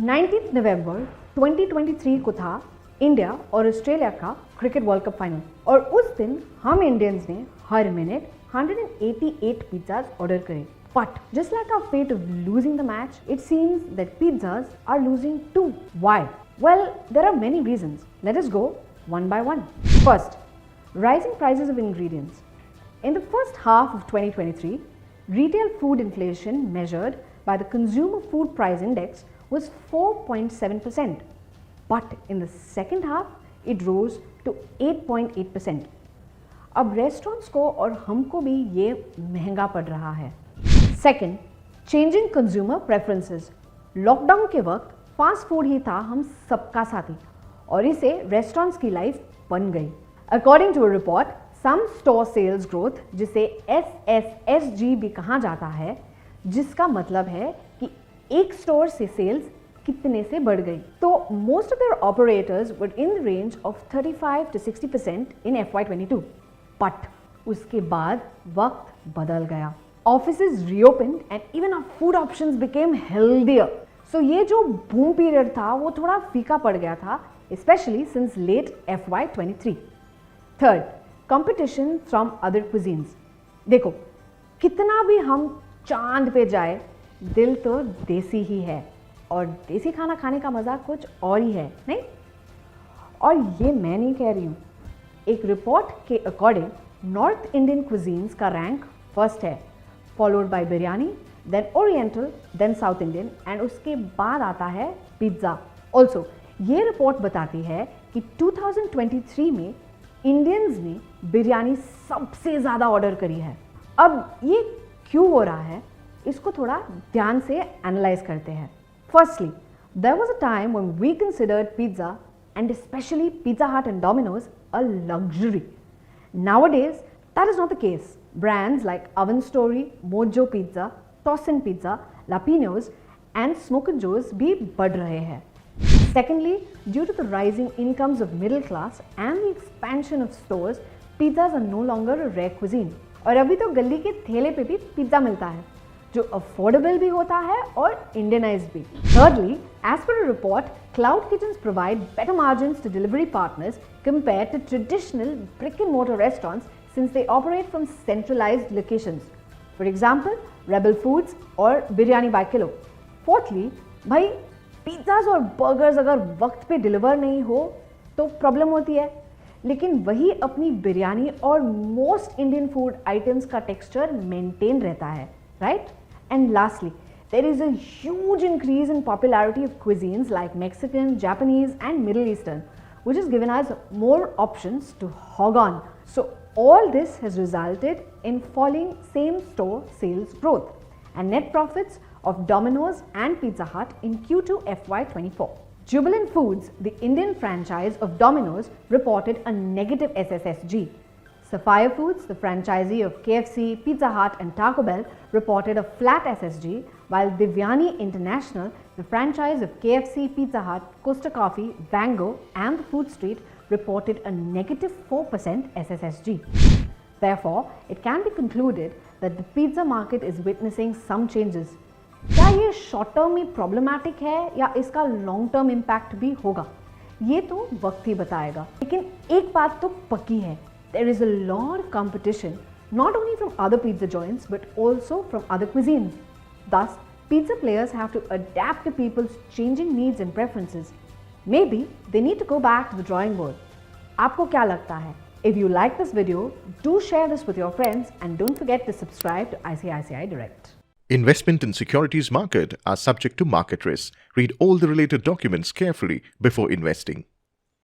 19 नवंबर 2023 को था इंडिया और ऑस्ट्रेलिया का क्रिकेट वर्ल्ड कप फाइनल और उस दिन हम इंडियंस ने हर मिनट 188 pizzas order करे. But just like our fate of losing the match, it seems that pizzas are losing too. Why? Well, there are many reasons. Let us go one by one. First, rising prices of ingredients. In the first half of 2023, retail food inflation measured by the Consumer Food Price Index was 4.7%. But in the second half, it rose to 8.8%. अब restaurants को और हमको भी ये महंगा पड़ रहा है. Second, changing consumer preferences. Lockdown के वक्त फास्ट फूड ही था हम सबका साथी और इसे रेस्टोरेंट्स की लाइफ बन गई. According to a report, same store sales growth, जिसे SSSG भी कहा जाता है, जिसका मतलब है कि एक स्टोर से सेल्स कितने से बढ़ गई. तो most of their operators were in the range of 35 to 60% in FY22. But उसके बाद वक्त बदल गया. Offices reopen and even our food options became healthier. So ये जो बूम पीरियड था वो थोड़ा फीका पड़ गया था, specially since late FY23. Third, competition from other cuisines. देखो, कितना भी हम चांद पे जाए, दिल तो देसी ही है और देसी खाना खाने का मज़ा कुछ और ही है, नहीं? और ये मैं नहीं कह रही हूँ. एक रिपोर्ट के अकॉर्डिंग नॉर्थ इंडियन क्विजीन्स का रैंक फर्स्ट है, followed by biryani, then oriental, then south Indian and उसके बाद आता है पिज्ज़ा. ऑल्सो ये रिपोर्ट बताती है कि 2023 में इंडियंस ने बिरयानी सबसे ज़्यादा ऑर्डर करी है. अब ये क्यों हो रहा है, इसको थोड़ा ध्यान से एनालाइज करते हैं. Firstly, there was a time when we considered pizza and especially Pizza Hut and Domino's a luxury. Nowadays, that is not the case. Brands like Oven Story, Mojo Pizza, Tossin Pizza, Lapino's and Smoke and Joe's भी बढ़ रहे हैं. Secondly, due to the rising incomes of middle class and the expansion of stores, pizzas are no longer a rare cuisine. और अभी तो गली के ठेले पे भी पिज्ज़ा मिलता है, जो अफोर्डेबल भी होता है और इंडियनाइज्ड भी. Thirdly, as per a report, cloud kitchens provide better margins to delivery partners compared to traditional brick-and-mortar restaurants since they operate from centralized locations. For example, Rebel Foods और biryani by Kilo. Fourthly, भाई pizzas और burgers अगर वक्त पे deliver नहीं हो तो problem होती है, लेकिन वही अपनी बिरयानी और मोस्ट इंडियन फूड आइटम्स का टेक्सचर मेंटेन रहता है, right? And lastly, there is a huge increase in popularity of cuisines like Mexican, Japanese and Middle Eastern, which has given us more options to hog on. So all this has resulted in falling same-store sales growth and net profits of Domino's and Pizza Hut in Q2 FY24. Jubilant Foods, the Indian franchise of Domino's, reported a negative SSSG. Sapphire Foods, the franchisee of KFC, Pizza Hut and Taco Bell, reported a flat SSG, while Devyani International, the franchise of KFC, Pizza Hut, Costa Coffee, Bango and the Food Street, reported a negative 4% SSSG. Therefore, it can be concluded that the pizza market is witnessing some changes. क्या ये short term में problematic है या इसका long term impact भी होगा, ये तो वक्त ही बताएगा. लेकिन एक बात तो पक्की है, there is a lot of competition, not only from other pizza joints but also from other cuisines. Thus, pizza players have to adapt to people's changing needs and preferences. Maybe they need to go back to the drawing board. आपको क्या लगता है? If you like this video, do share this with your friends and don't forget to subscribe to ICICI Direct. Investment in securities market are subject to market risk. Read all the related documents carefully before investing.